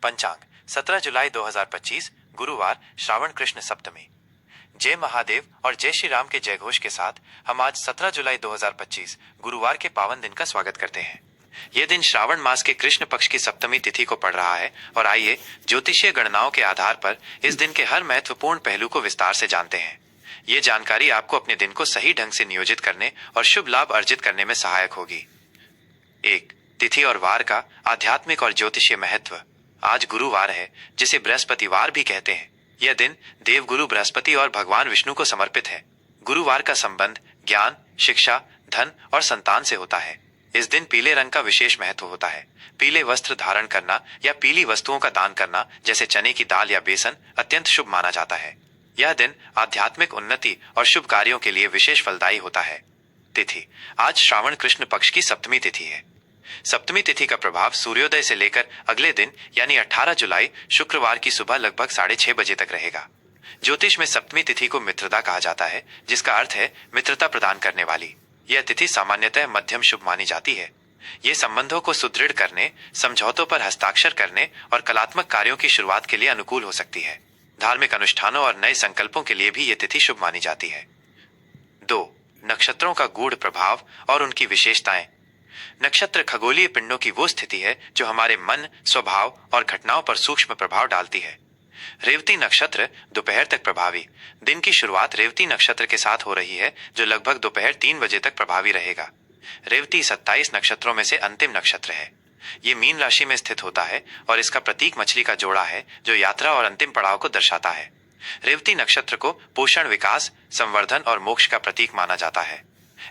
पंचांग 17 जुलाई 2025 गुरुवार श्रावण कृष्ण सप्तमी। जय महादेव और जय श्री राम के जय घोष के साथ हम आज 17 जुलाई 2025 गुरुवार के पावन दिन का स्वागत करते हैं। यह दिन श्रावण मास के कृष्ण पक्ष की सप्तमी तिथि को पड़ रहा है और आइए ज्योतिषीय गणनाओं के आधार पर इस दिन के हर महत्वपूर्ण पहलू को विस्तार से जानते हैं। ये जानकारी आपको अपने दिन को सही ढंग से नियोजित करने और शुभ लाभ अर्जित करने में सहायक होगी। 1. तिथि और वार का आध्यात्मिक और ज्योतिषीय महत्व। आज गुरुवार है, जिसे बृहस्पतिवार भी कहते हैं। यह दिन देवगुरु बृहस्पति और भगवान विष्णु को समर्पित है। गुरुवार का संबंध ज्ञान, शिक्षा, धन और संतान से होता है। इस दिन पीले रंग का विशेष महत्व होता है। पीले वस्त्र धारण करना या पीली वस्तुओं का दान करना, जैसे चने की दाल या बेसन, अत्यंत शुभ माना जाता है। यह दिन आध्यात्मिक उन्नति और शुभ कार्यों के लिए विशेष फलदायी होता है। तिथि। आज श्रावण कृष्ण पक्ष की सप्तमी तिथि है। सप्तमी तिथि का प्रभाव सूर्योदय से लेकर अगले दिन यानी 18 जुलाई शुक्रवार की सुबह लगभग 6:30 बजे तक रहेगा। ज्योतिष में सप्तमी तिथि को मित्रता कहा जाता है, जिसका अर्थ है मित्रता प्रदान करने वाली। यह तिथि सामान्यतः मध्यम शुभ मानी जाती है। ये संबंधों को सुदृढ़ करने, समझौतों पर हस्ताक्षर करने और कलात्मक कार्यों की शुरुआत के लिए अनुकूल हो सकती है। धार्मिक अनुष्ठानों और नए संकल्पों के लिए भी यह तिथि शुभ मानी जाती है। 2. नक्षत्रों का गूढ़ प्रभाव और उनकी विशेषताएं। नक्षत्र खगोलीय पिंडों की वो स्थिति है जो हमारे मन, स्वभाव और घटनाओं पर सूक्ष्म प्रभाव डालती है। रेवती नक्षत्र दोपहर तक प्रभावी। दिन की शुरुआत रेवती नक्षत्र के साथ हो रही है, जो लगभग दोपहर 3 बजे तक प्रभावी रहेगा। रेवती 27 नक्षत्रों में से अंतिम नक्षत्र है। ये मीन राशि में स्थित होता है और इसका प्रतीक मछली का जोड़ा है, जो यात्रा और अंतिम पड़ाव को दर्शाता है। रेवती नक्षत्र को पोषण, विकास, संवर्धन और मोक्ष का प्रतीक माना जाता है।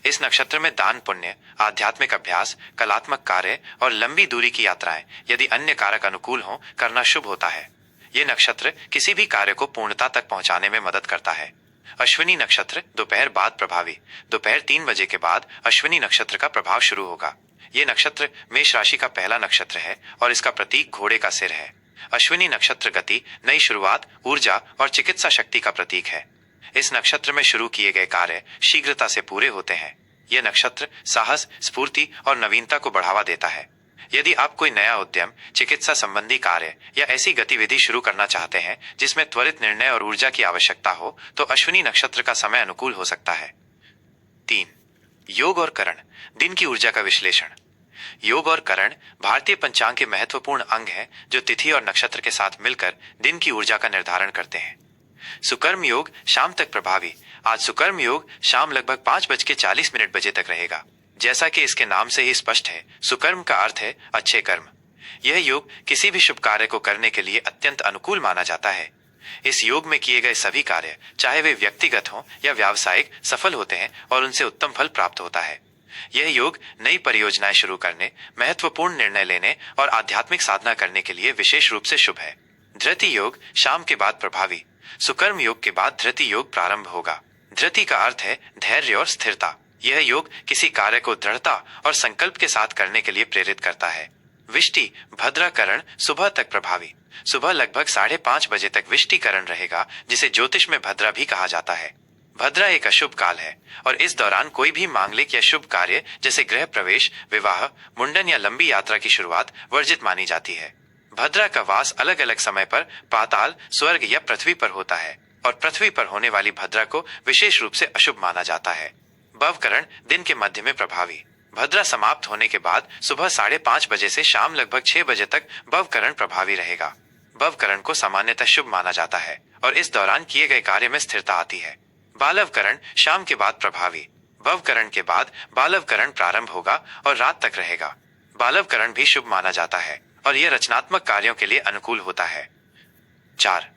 इस नक्षत्र में दान पुण्य, आध्यात्मिक अभ्यास, कलात्मक कार्य और लंबी दूरी की यात्राएं, यदि अन्य कारक अनुकूल हों, करना शुभ होता है। ये नक्षत्र किसी भी कार्य को पूर्णता तक पहुंचाने में मदद करता है। अश्विनी नक्षत्र दोपहर बाद प्रभावी। दोपहर 3 बजे के बाद अश्विनी नक्षत्र का प्रभाव शुरू होगा। ये नक्षत्र मेष राशि का पहला नक्षत्र है और इसका प्रतीक घोड़े का सिर है। अश्विनी नक्षत्र गति, नई शुरुआत, ऊर्जा और चिकित्सा शक्ति का प्रतीक है। इस नक्षत्र में शुरू किए गए कार्य शीघ्रता से पूरे होते हैं। यह नक्षत्र साहस, स्फूर्ति और नवीनता को बढ़ावा देता है। यदि आप कोई नया उद्यम, चिकित्सा संबंधी कार्य या ऐसी गतिविधि शुरू करना चाहते हैं जिसमें त्वरित निर्णय और ऊर्जा की आवश्यकता हो, तो अश्विनी नक्षत्र का समय अनुकूल हो सकता है। 3. योग और करण, दिन की ऊर्जा का विश्लेषण। योग और करण भारतीय पंचांग के महत्वपूर्ण अंग हैं, जो तिथि और नक्षत्र के साथ मिलकर दिन की ऊर्जा का निर्धारण करते हैं। सुकर्म योग शाम तक प्रभावी। आज सुकर्म योग शाम लगभग 5:40 बजे तक रहेगा। जैसा कि इसके नाम से ही स्पष्ट है, सुकर्म का अर्थ है अच्छे कर्म। यह योग किसी भी शुभ कार्य को करने के लिए अत्यंत अनुकूल माना जाता है। इस योग में किए गए सभी कार्य, चाहे वे व्यक्तिगत हों या व्यावसायिक, सफल होते हैं और उनसे उत्तम फल प्राप्त होता है। यह योग नई परियोजनाएं शुरू करने, महत्वपूर्ण निर्णय लेने और आध्यात्मिक साधना करने के लिए विशेष रूप से शुभ है। धृति योग शाम के बाद प्रभावी। सुकर्म योग के बाद धृति योग प्रारंभ होगा। धृति का अर्थ है धैर्य और स्थिरता। यह योग किसी कार्य को दृढ़ता और संकल्प के साथ करने के लिए प्रेरित करता है। विष्टि भद्राकरण सुबह तक प्रभावी। सुबह लगभग 5:30 बजे तक विष्टिकरण रहेगा, जिसे ज्योतिष में भद्रा भी कहा जाता है। भद्रा एक अशुभ काल है और इस दौरान कोई भी मांगलिक या शुभ कार्य जैसे गृह प्रवेश, विवाह, मुंडन या लंबी यात्रा की शुरुआत वर्जित मानी जाती है। भद्रा का वास अलग अलग समय पर पाताल, स्वर्ग या पृथ्वी पर होता है और पृथ्वी पर होने वाली भद्रा को विशेष रूप से अशुभ माना जाता है। भवकरण दिन के मध्य में प्रभावी। भद्रा समाप्त होने के बाद सुबह 5:30 बजे से शाम लगभग 6 बजे तक भवकरण प्रभावी रहेगा। भवकरण को सामान्यतः शुभ माना जाता है और इस दौरान किए गए कार्य में स्थिरता आती है। बालवकरण शाम के बाद प्रभावी। भवकरण के बाद बालवकरण प्रारंभ होगा और रात तक रहेगा। बालवकरण भी शुभ माना जाता है और यह रचनात्मक कार्यों के लिए अनुकूल होता है। 4.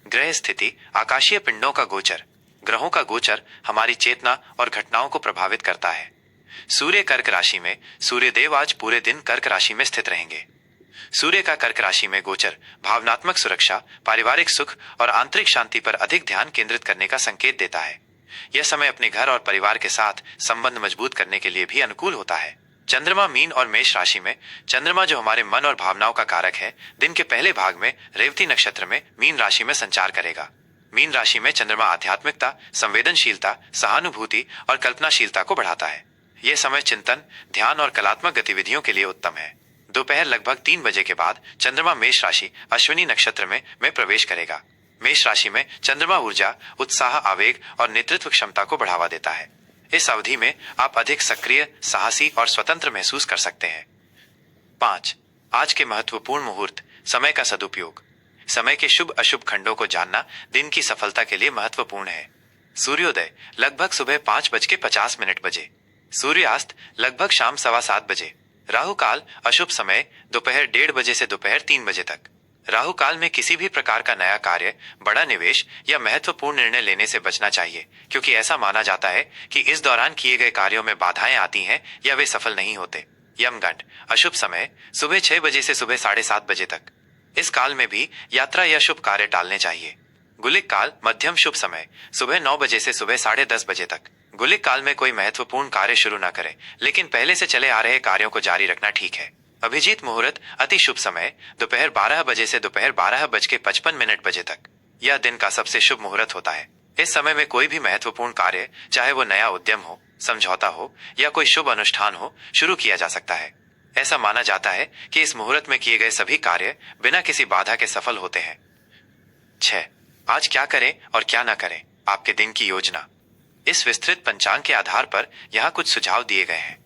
ग्रह स्थिति, आकाशीय पिंडों का गोचर। ग्रहों का गोचर हमारी चेतना और घटनाओं को प्रभावित करता है। सूर्य कर्क राशि में सूर्यदेव आज पूरे दिन कर्क राशि में स्थित रहेंगे। सूर्य का कर्क राशि में गोचर भावनात्मक सुरक्षा, पारिवारिक सुख और आंतरिक शांति पर अधिक ध्यान केंद्रित करने का संकेत देता है। यह समय अपने घर और परिवार के साथ संबंध मजबूत करने के लिए भी अनुकूल होता है। चंद्रमा मीन और मेष राशि में। चंद्रमा, जो हमारे मन और भावनाओं का कारक है, दिन के पहले भाग में रेवती नक्षत्र में मीन राशि में संचार करेगा। मीन राशि में चंद्रमा आध्यात्मिकता, संवेदनशीलता, सहानुभूति और कल्पनाशीलता को बढ़ाता है। यह समय चिंतन, ध्यान और कलात्मक गतिविधियों के लिए उत्तम है। दोपहर लगभग 3 बजे के बाद चंद्रमा मेष राशि अश्विनी नक्षत्र में प्रवेश करेगा। मेष राशि में चंद्रमा ऊर्जा, उत्साह, आवेग और नेतृत्व क्षमता को बढ़ावा देता है। इस अवधि में आप अधिक सक्रिय, साहसी और स्वतंत्र महसूस कर सकते हैं। 5. आज के महत्वपूर्ण मुहूर्त, समय का सदुपयोग। समय के शुभ अशुभ खंडों को जानना दिन की सफलता के लिए महत्वपूर्ण है। सूर्योदय लगभग सुबह 5:50 बजे। सूर्यास्त लगभग शाम 7:15 बजे। राहु काल अशुभ समय दोपहर 1:30 से दोपहर 3 बजे तक। राहु काल में किसी भी प्रकार का नया कार्य, बड़ा निवेश या महत्वपूर्ण निर्णय लेने से बचना चाहिए, क्योंकि ऐसा माना जाता है कि इस दौरान किए गए कार्यों में बाधाएं आती हैं या वे सफल नहीं होते। यमगंड अशुभ समय सुबह 6 बजे से सुबह 7:30 बजे तक। इस काल में भी यात्रा या शुभ कार्य टालने चाहिए। गुलिक काल मध्यम शुभ समय सुबह 9 बजे से सुबह 10:30 बजे तक। गुलिक काल में कोई महत्वपूर्ण कार्य शुरू न करें, लेकिन पहले से चले आ रहे कार्यों को जारी रखना ठीक है। अभिजीत मुहूर्त अति शुभ समय दोपहर 12 बजे से दोपहर 12:55 तक। यह दिन का सबसे शुभ मुहूर्त होता है। इस समय में कोई भी महत्वपूर्ण कार्य, चाहे वो नया उद्यम हो, समझौता हो या कोई शुभ अनुष्ठान हो, शुरू किया जा सकता है। ऐसा माना जाता है कि इस मुहूर्त में किए गए सभी कार्य बिना किसी बाधा के सफल होते हैं। 6. आज क्या करें और क्या न करें, आपके दिन की योजना। इस विस्तृत पंचांग के आधार पर यहाँ कुछ सुझाव दिए गए हैं।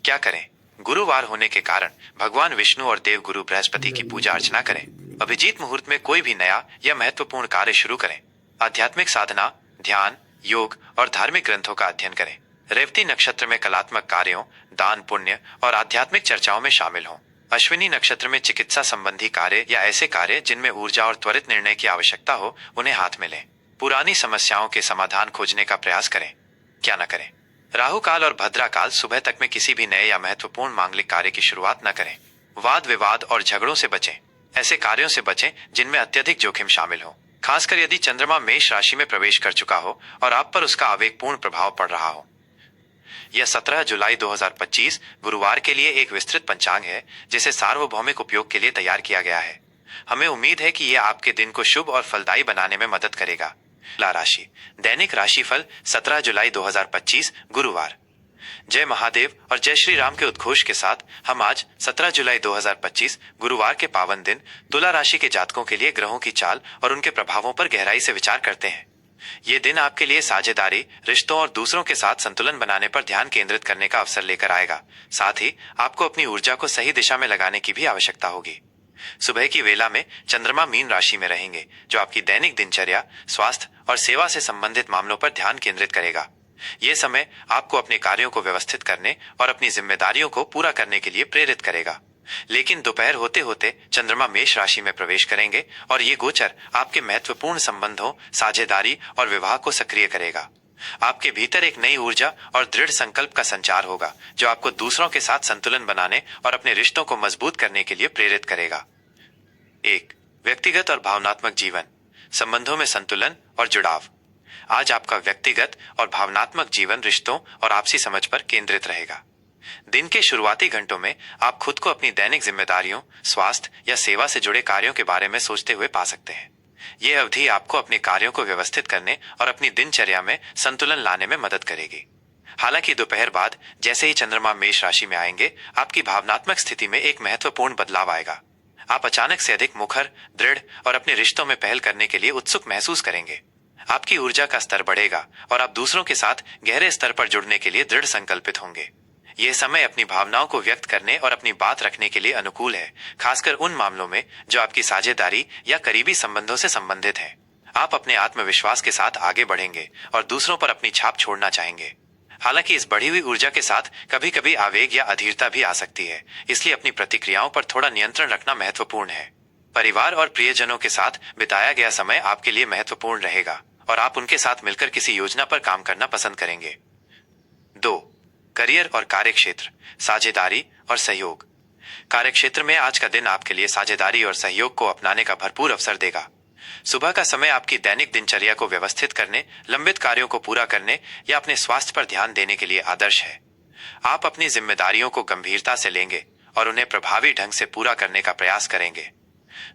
क्या करें? गुरुवार होने के कारण भगवान विष्णु और देव गुरु बृहस्पति की पूजा अर्चना करें। अभिजीत मुहूर्त में कोई भी नया या महत्वपूर्ण कार्य शुरू करें। आध्यात्मिक साधना, ध्यान, योग और धार्मिक ग्रंथों का अध्ययन करें। रेवती नक्षत्र में कलात्मक कार्यों, दान पुण्य और आध्यात्मिक चर्चाओं में शामिल हों। अश्विनी नक्षत्र में चिकित्सा संबंधी कार्य या ऐसे कार्य जिनमें ऊर्जा और त्वरित निर्णय की आवश्यकता हो, उन्हें हाथ में लें। पुरानी समस्याओं के समाधान खोजने का प्रयास करें। क्या न करें? राहु काल और भद्रा काल सुबह तक में किसी भी नए या महत्वपूर्ण मांगलिक कार्य की शुरुआत न करें। वाद विवाद और झगड़ों से बचें। ऐसे कार्यों से बचें जिनमें अत्यधिक जोखिम शामिल हो, खासकर यदि चंद्रमा मेष राशि में प्रवेश कर चुका हो और आप पर उसका आवेगपूर्ण प्रभाव पड़ रहा हो। यह 17 जुलाई 2025 गुरुवार के लिए एक विस्तृत पंचांग है, जिसे सार्वभौमिक उपयोग के लिए तैयार किया गया है। हमें उम्मीद है कि यह आपके दिन को शुभ और फलदायी बनाने में मदद करेगा। तुला राशि दैनिक राशिफल 17 जुलाई 2025 गुरुवार। जय महादेव और जय श्री राम के उद्घोष के साथ हम आज 17 जुलाई 2025 गुरुवार के पावन दिन तुला राशि के जातकों के लिए ग्रहों की चाल और उनके प्रभावों पर गहराई से विचार करते हैं। ये दिन आपके लिए साझेदारी, रिश्तों और दूसरों के साथ संतुलन बनाने पर ध्यान केंद्रित करने का अवसर लेकर आएगा। साथ ही आपको अपनी ऊर्जा को सही दिशा में लगाने की भी आवश्यकता होगी। सुबह की वेला में चंद्रमा मीन राशि में रहेंगे, जो आपकी दैनिक दिनचर्या, स्वास्थ्य और सेवा से संबंधित मामलों पर ध्यान केंद्रित करेगा। ये समय आपको अपने कार्यों को व्यवस्थित करने और अपनी जिम्मेदारियों को पूरा करने के लिए प्रेरित करेगा। लेकिन दोपहर होते होते चंद्रमा मेष राशि में प्रवेश करेंगे और ये गोचर आपके महत्वपूर्ण संबंधों, साझेदारी और विवाह को सक्रिय करेगा। आपके भीतर एक नई ऊर्जा और दृढ़ संकल्प का संचार होगा, जो आपको दूसरों के साथ संतुलन बनाने और अपने रिश्तों को मजबूत करने के लिए प्रेरित करेगा। 1. व्यक्तिगत और भावनात्मक जीवन, संबंधों में संतुलन और जुड़ाव। आज आपका व्यक्तिगत और भावनात्मक जीवन रिश्तों और आपसी समझ पर केंद्रित रहेगा। दिन के शुरुआती घंटों में आप खुद को अपनी दैनिक जिम्मेदारियों, स्वास्थ्य या सेवा से जुड़े कार्यों के बारे में सोचते हुए पा सकते हैं। यह अवधि आपको अपने कार्यों को व्यवस्थित करने और अपनी दिनचर्या में संतुलन लाने में मदद करेगी। हालांकि दोपहर बाद जैसे ही चंद्रमा मेष राशि में आएंगे, आपकी भावनात्मक स्थिति में एक महत्वपूर्ण बदलाव आएगा। आप अचानक से अधिक मुखर, दृढ़ और अपने रिश्तों में पहल करने के लिए उत्सुक महसूस करेंगे। आपकी ऊर्जा का स्तर बढ़ेगा और आप दूसरों के साथ गहरे स्तर पर जुड़ने के लिए दृढ़ संकल्पित होंगे। यह समय अपनी भावनाओं को व्यक्त करने और अपनी बात रखने के लिए अनुकूल है, खासकर उन मामलों में जो आपकी साझेदारी या करीबी संबंधों से संबंधित हैं। आप अपने आत्मविश्वास के साथ आगे बढ़ेंगे और दूसरों पर अपनी छाप छोड़ना चाहेंगे। हालांकि इस बढ़ी हुई ऊर्जा के साथ कभी कभी आवेग या अधीरता भी आ सकती है, इसलिए अपनी प्रतिक्रियाओं पर थोड़ा नियंत्रण रखना महत्वपूर्ण है। परिवार और प्रियजनों के साथ बिताया गया समय आपके लिए महत्वपूर्ण रहेगा और आप उनके साथ मिलकर किसी योजना पर काम करना पसंद करेंगे। 2. करियर और कार्यक्षेत्र, साझेदारी और सहयोग। कार्यक्षेत्र में आज का दिन आपके लिए साझेदारी और सहयोग को अपनाने का भरपूर अवसर देगा। सुबह का समय आपकी दैनिक दिनचर्या को व्यवस्थित करने, लंबित कार्यों को पूरा करने या अपने स्वास्थ्य पर ध्यान देने के लिए आदर्श है। आप अपनी जिम्मेदारियों को गंभीरता से लेंगे और उन्हें प्रभावी ढंग से पूरा करने का प्रयास करेंगे।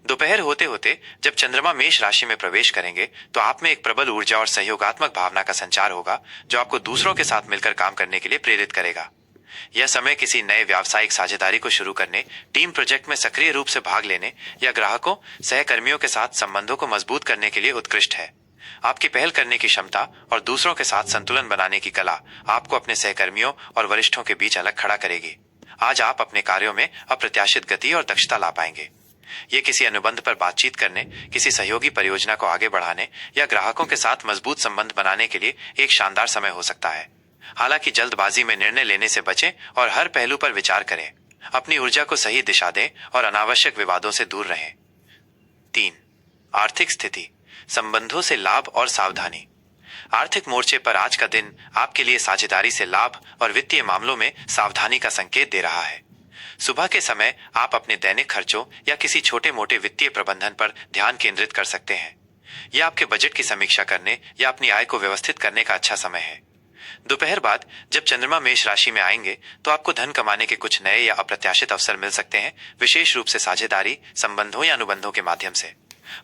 दोपहर होते होते जब चंद्रमा मेष राशि में प्रवेश करेंगे, तो आप में एक प्रबल ऊर्जा और सहयोगात्मक भावना का संचार होगा, जो आपको दूसरों के साथ मिलकर काम करने के लिए प्रेरित करेगा। यह समय किसी नए व्यावसायिक साझेदारी को शुरू करने, टीम प्रोजेक्ट में सक्रिय रूप से भाग लेने या ग्राहकों, सहकर्मियों के साथ संबंधों को मजबूत करने के लिए उत्कृष्ट है। आपकी पहल करने की क्षमता और दूसरों के साथ संतुलन बनाने की कला आपको अपने सहकर्मियों और वरिष्ठों के बीच अलग खड़ा करेगी। आज आप अपने कार्यों में अप्रत्याशित गति और दक्षता ला पाएंगे। ये किसी अनुबंध पर बातचीत करने, किसी सहयोगी परियोजना को आगे बढ़ाने या ग्राहकों के साथ मजबूत संबंध बनाने के लिए एक शानदार समय हो सकता है। हालांकि जल्दबाजी में निर्णय लेने से बचें और हर पहलू पर विचार करें। अपनी ऊर्जा को सही दिशा दें और अनावश्यक विवादों से दूर रहें। 3. आर्थिक स्थिति, संबंधों से लाभ और सावधानी। आर्थिक मोर्चे पर आज का दिन आपके लिए साझेदारी से लाभ और वित्तीय मामलों में सावधानी का संकेत दे रहा है। सुबह के समय आप अपने दैनिक खर्चों या किसी छोटे मोटे वित्तीय प्रबंधन पर ध्यान केंद्रित कर सकते हैं। यह आपके बजट की समीक्षा करने या अपनी आय को व्यवस्थित करने का अच्छा समय है। दोपहर बाद जब चंद्रमा मेष राशि में आएंगे तो आपको धन कमाने के कुछ नए या अप्रत्याशित अवसर मिल सकते हैं, विशेष रूप से साझेदारी, संबंधों या अनुबंधों के माध्यम से।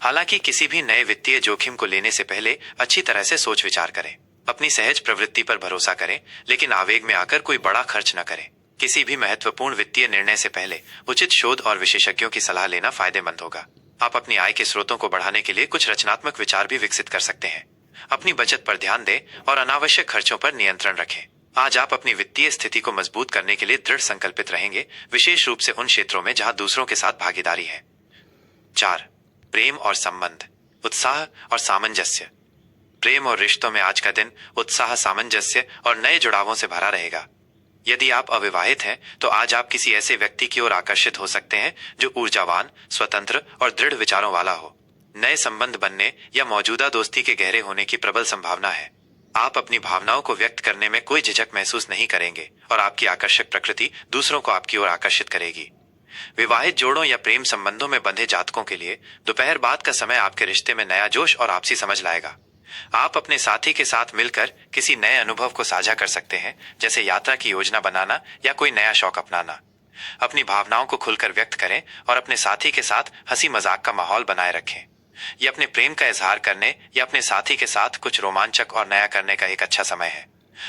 हालांकि किसी भी नए वित्तीय जोखिम को लेने से पहले अच्छी तरह से सोच विचार करें। अपनी सहज प्रवृत्ति पर भरोसा करें, लेकिन आवेग में आकर कोई बड़ा खर्च न करें। किसी भी महत्वपूर्ण वित्तीय निर्णय से पहले उचित शोध और विशेषज्ञों की सलाह लेना फायदेमंद होगा। आप अपनी आय के स्रोतों को बढ़ाने के लिए कुछ रचनात्मक विचार भी विकसित कर सकते हैं। अपनी बचत पर ध्यान दें और अनावश्यक खर्चों पर नियंत्रण रखें। आज आप अपनी वित्तीय स्थिति को मजबूत करने के लिए दृढ़ संकल्पित रहेंगे, विशेष रूप से उन क्षेत्रों में जहां दूसरों के साथ भागीदारी है। 4. प्रेम और संबंध, उत्साह और सामंजस्य। प्रेम और रिश्तों में आज का दिन उत्साह, सामंजस्य और नए जुड़ावों से भरा रहेगा। यदि आप अविवाहित हैं तो आज आप किसी ऐसे व्यक्ति की ओर आकर्षित हो सकते हैं जो ऊर्जावान, स्वतंत्र और दृढ़ विचारों वाला हो। नए संबंध बनने या मौजूदा दोस्ती के गहरे होने की प्रबल संभावना है। आप अपनी भावनाओं को व्यक्त करने में कोई झिझक महसूस नहीं करेंगे और आपकी आकर्षक प्रकृति दूसरों को आपकी ओर आकर्षित करेगी। विवाहित जोड़ों या प्रेम संबंधों में बंधे जातकों के लिए दोपहर बाद का समय आपके रिश्ते में नया जोश और आपसी समझ लाएगा। आप अपने साथी के साथ मिलकर किसी नए अनुभव को साझा कर सकते हैं, जैसे यात्रा की योजना बनाना या कोई नया शौक अपनाना। अपनी भावनाओं को खुलकर व्यक्त करें और अपने साथी के साथ हंसी मजाक का माहौल बनाए रखें। यह अपने प्रेम का इजहार करने या अपने साथी के साथ कुछ रोमांचक और नया करने का एक अच्छा समय है।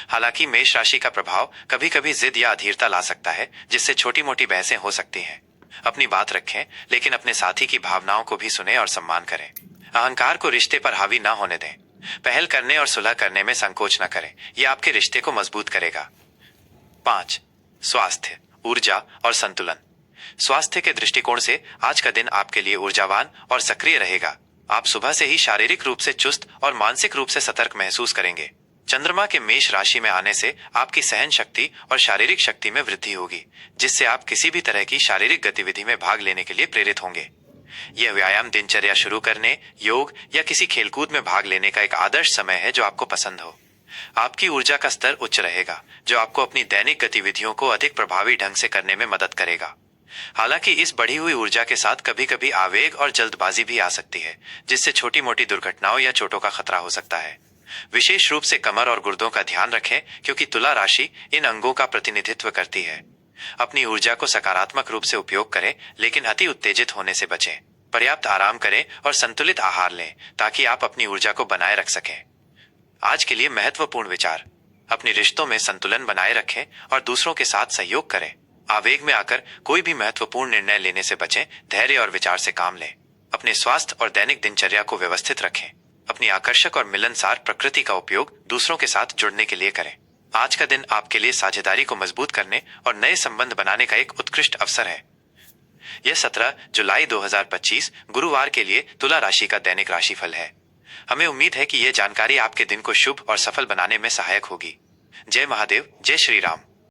हालांकि मेष राशि का प्रभाव कभी कभी जिद या अधीरता ला सकता है, जिससे छोटी मोटी बहसें हो सकती हैं। अपनी बात रखें, लेकिन अपने साथी की भावनाओं को भी सुने और सम्मान करें। अहंकार को रिश्ते पर हावी ना होने दें। पहल करने और सुलह करने में संकोच न करें, यह आपके रिश्ते को मजबूत करेगा। 5. स्वास्थ्य, ऊर्जा और संतुलन। स्वास्थ्य के दृष्टिकोण से आज का दिन आपके लिए ऊर्जावान और सक्रिय रहेगा। आप सुबह से ही शारीरिक रूप से चुस्त और मानसिक रूप से सतर्क महसूस करेंगे। चंद्रमा के मेष राशि में आने से आपकी सहन शक्ति और शारीरिक शक्ति में वृद्धि होगी, जिससे आप किसी भी तरह की शारीरिक गतिविधि में भाग लेने के लिए प्रेरित होंगे। यह व्यायाम दिनचर्या शुरू करने, योग या किसी खेलकूद में भाग लेने का एक आदर्श समय है जो आपको पसंद हो। आपकी ऊर्जा का स्तर उच्च रहेगा, जो आपको अपनी दैनिक गतिविधियों को अधिक प्रभावी ढंग से करने में मदद करेगा। हालांकि इस बढ़ी हुई ऊर्जा के साथ कभी कभी आवेग और जल्दबाजी भी आ सकती है, जिससे छोटी मोटी दुर्घटनाओं या चोटों का खतरा हो सकता है। विशेष रूप से कमर और गुर्दों का ध्यान रखें, क्योंकि तुला राशि इन अंगों का प्रतिनिधित्व करती है। अपनी ऊर्जा को सकारात्मक रूप से उपयोग करें, लेकिन अति उत्तेजित होने से बचें। पर्याप्त आराम करें और संतुलित आहार लें, ताकि आप अपनी ऊर्जा को बनाए रख सकें। आज के लिए महत्वपूर्ण विचार: अपने रिश्तों में संतुलन बनाए रखें और दूसरों के साथ सहयोग करें। आवेग में आकर कोई भी महत्वपूर्ण निर्णय लेने से बचें, धैर्य और विचार से काम लें। अपने स्वास्थ्य और दैनिक दिनचर्या को व्यवस्थित रखें। अपनी आकर्षक और मिलनसार प्रकृति का उपयोग दूसरों के साथ जुड़ने के लिए करें। आज का दिन आपके लिए साझेदारी को मजबूत करने और नए संबंध बनाने का एक उत्कृष्ट अवसर है। यह 17 जुलाई 2025 गुरुवार के लिए तुला राशि का दैनिक राशिफल है। हमें उम्मीद है कि यह जानकारी आपके दिन को शुभ और सफल बनाने में सहायक होगी। जय महादेव, जय श्री राम।